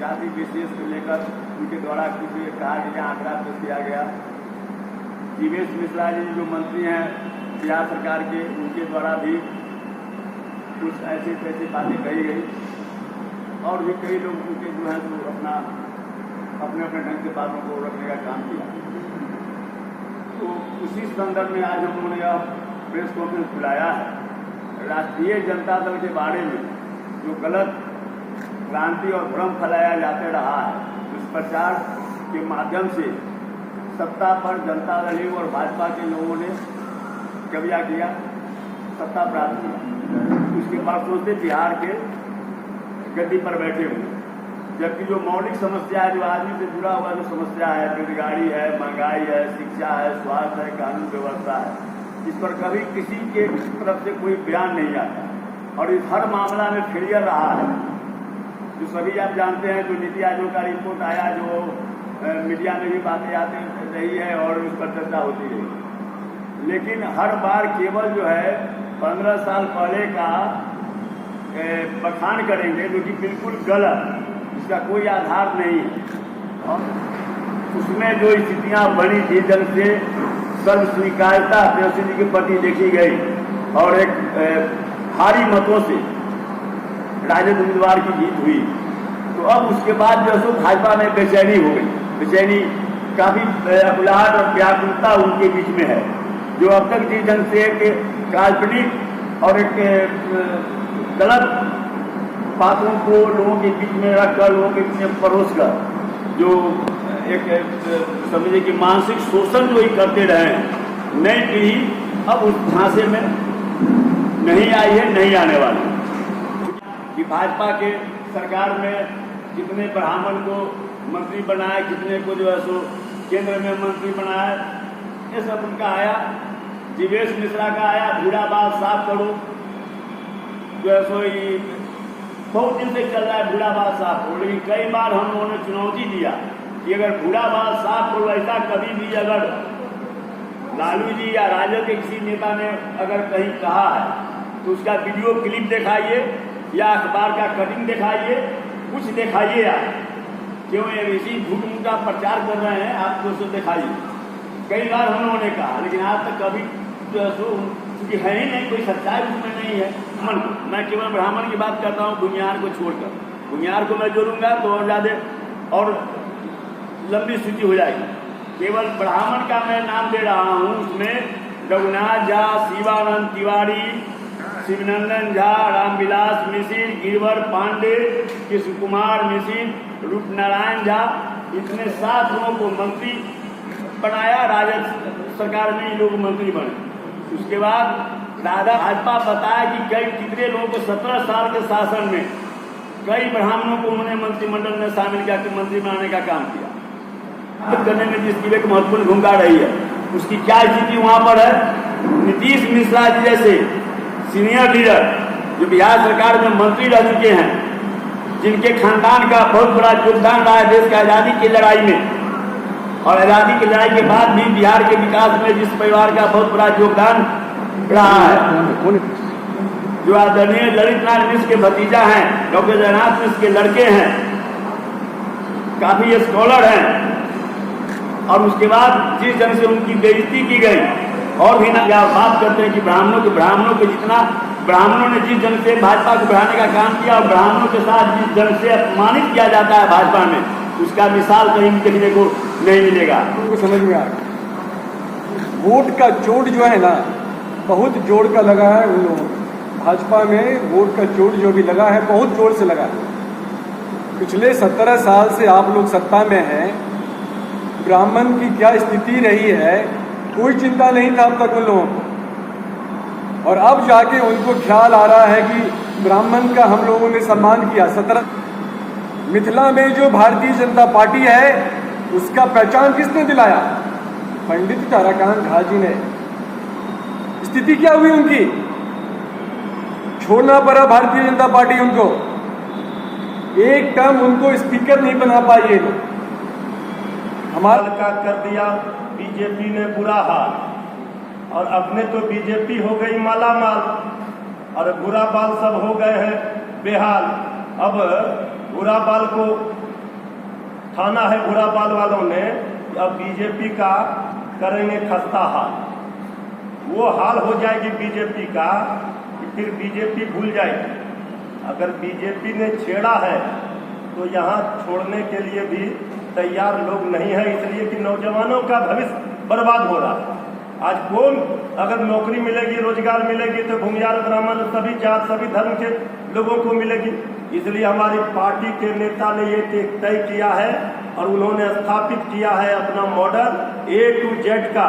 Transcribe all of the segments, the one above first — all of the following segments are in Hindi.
जाति विशेष को लेकर उनके द्वारा कुछ कहा गया, आंकड़ा पेश किया गया। जीवेश मिश्रा जी जो मंत्री हैं बिहार सरकार के, उनके द्वारा भी कुछ ऐसी तैसी बातें कही गई और भी कई लोग उनके जो हैं तो अपने अपने ढंग से बातों को रखने का काम किया। तो उसी संदर्भ में आज हम लोगों ने यह प्रेस कॉन्फ्रेंस बुलाया है। राष्ट्रीय जनता दल के बारे में जो गलत क्रांति और भ्रम फैलाया जाते रहा है, दुष्प्रचार के माध्यम से सत्ता पर जनता दल और भाजपा के लोगों ने कब्जा किया, सत्ता प्राप्त किया। उसके बाद सोचते बिहार के गद्दी पर बैठे हुए, जबकि जो मौलिक समस्या है, जो आदमी से जुड़ा हुआ जो समस्या है, बेरोजगारी है, महंगाई है, शिक्षा है, स्वास्थ्य है, कानून व्यवस्था है, इस पर कभी किसी के तरफ से कोई बयान नहीं आता और इस हर मामला में फेलियर रहा है। जो सभी आप जानते हैं, जो नीति आयोग का रिपोर्ट आया, जो मीडिया में भी बातें आती रही है और उस पर चर्चा होती रही, लेकिन हर बार केवल जो है 15 साल पहले का बखान करेंगे, जो कि बिल्कुल गलत, इसका कोई आधार नहीं है। और उसमें जो स्थितियां बनी थी, जन से सर्व स्वीकार्यता तेजस्वी जी के प्रति देखी गई और एक भारी मतों से राजद उम्मीदवार की जीत हुई, तो अब उसके बाद जो सो भाजपा में बेचैनी हो गई। बेचैनी काफी अकुलाहट और व्याकुलता उनके बीच में है, जो अब तक जी जन से एक काल्पनिक और एक गलत बातों को लोगों के बीच में रखकर, लोगों के बीच में परोस कर, जो एक समझिए कि मानसिक शोषण जो ही करते रहे, नई पीढ़ी अब उस ढांचे में नहीं आई है, नहीं आने वाली। कि भाजपा के सरकार में कितने ब्राह्मण को मंत्री बनाया, कितने को जो है सो केंद्र में मंत्री बनाया, ये सब उनका आया। जीवेश मिश्रा का आया, बूढ़ा बाल साफ करो, जो है सो बहुत दिन से चल रहा है बूढ़ा बाल साफ करो। लेकिन कई बार हम लोगों ने चुनौती दिया कि अगर बूढ़ा बाल साफ करो, ऐसा कभी भी अगर लालू जी या राजद के किसी नेता ने अगर कहीं कहा है तो उसका वीडियो क्लिप दिखाइए या अखबार का कटिंग दिखाइए, कुछ दिखाइए। आप क्यों इसी झूठ मूठ का प्रचार कर रहे हैं, आप जो सो दिखाइए। कई बार हम लोगों ने कहा, लेकिन आज तक कभी जो सो क्योंकि है ही नहीं, कोई सच्चाई उसमें नहीं है। मैं केवल ब्राह्मण की बात करता हूँ, बुनियार को छोड़कर। बुनियार को मैं जोड़ूंगा तो और ज़्यादा और लंबी सूची हो जाएगी। केवल ब्राह्मण का मैं नाम दे रहा हूँ, उसमें रघुनाथ झा, शिवानंद तिवारी, शिवनंदन झा, रामविलास मिश्र, गिरवर पांडे, कृष्ण कुमार मिश्र, रूपनारायण झा, इतने 7 लोगों को मंत्री बनाया। राजद सरकार में ये लोग मंत्री बने। उसके बाद राधा भाजपा बताया कि कितने लोगों को 17 साल के शासन में कई ब्राह्मणों को उन्होंने मंत्रिमंडल में शामिल किया, मंत्री बनाने का काम किया। करने में जिसकी एक महत्वपूर्ण भूमिका रही है, उसकी क्या स्थिति वहां पर है। नीतीश मिश्रा जी जैसे सीनियर लीडर जो बिहार सरकार में मंत्री रह चुके हैं, जिनके खानदान का बहुत बड़ा योगदान रहा है देश की आज़ादी की लड़ाई में, और आज़ादी की लड़ाई के बाद भी बिहार के विकास में जिस परिवार का बहुत बड़ा योगदान रहा है, जो आदरणीय ललित नारायण मिश्र के भतीजा हैं, डॉक्टर जगन्नाथ मिश्र के लड़के हैं, काफी स्कॉलर हैं, और उसके बाद जिस जन से उनकी बेइज्जती की गई, और भी ना बात करते हैं कि ब्राह्मणों को जितना ब्राह्मणों ने जिस जन से भाजपा को बढ़ाने का काम किया, और ब्राह्मणों के साथ जिस जन से अपमानित किया जाता है भाजपा में, उसका मिसाल कहीं देखने को नहीं मिलेगा। उनको समझ में आ गया। वोट का चोट जो है ना, बहुत जोर का लगा है उन लोगों को। भाजपा में वोट का चोट जो भी लगा है, बहुत जोर से लगा है। पिछले 17 साल से आप लोग सत्ता में हैं, ब्राह्मण की क्या स्थिति रही है कोई चिंता नहीं था अब तक उन लोगों को, और अब जाके उनको ख्याल आ रहा है कि ब्राह्मण का हम लोगों ने सम्मान किया। 17 मिथिला में जो भारतीय जनता पार्टी है, उसका पहचान किसने दिलाया? पंडित ताराकांत झा जी ने। स्थिति क्या हुई उनकी? छोड़ना पड़ा भारतीय जनता पार्टी उनको। एक टर्म उनको स्पीकर नहीं बना पाई ये लोग। हमारा का कर दिया बीजेपी ने बुरा हाल, और अपने तो बीजेपी हो गई मालामाल और बुरा बाल सब हो गए हैं बेहाल। अब बुरा बाल को ठाना है बुरा बाल वालों ने, अब बीजेपी का करेंगे खस्ता हाल। वो हाल हो जाएगी बीजेपी का कि फिर बीजेपी भूल जाएगी। अगर बीजेपी ने छेड़ा है तो यहाँ छोड़ने के लिए भी तैयार लोग नहीं है, इसलिए कि नौजवानों का भविष्य बर्बाद हो रहा है। आज कौन अगर नौकरी मिलेगी, रोजगार मिलेगी तो भूमियार ब्राह्मण सभी जात सभी धर्म के लोगों को मिलेगी। इसलिए हमारी पार्टी के नेता ने ये तय किया है और उन्होंने स्थापित किया है अपना मॉडल A to Z का।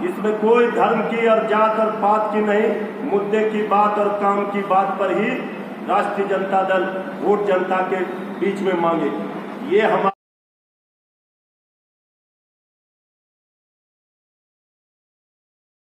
इसमें कोई धर्म की और जात और पात की नहीं, मुद्दे की बात और काम की बात पर ही राष्ट्रीय जनता दल वोट जनता के बीच में मांगे। ये हमारा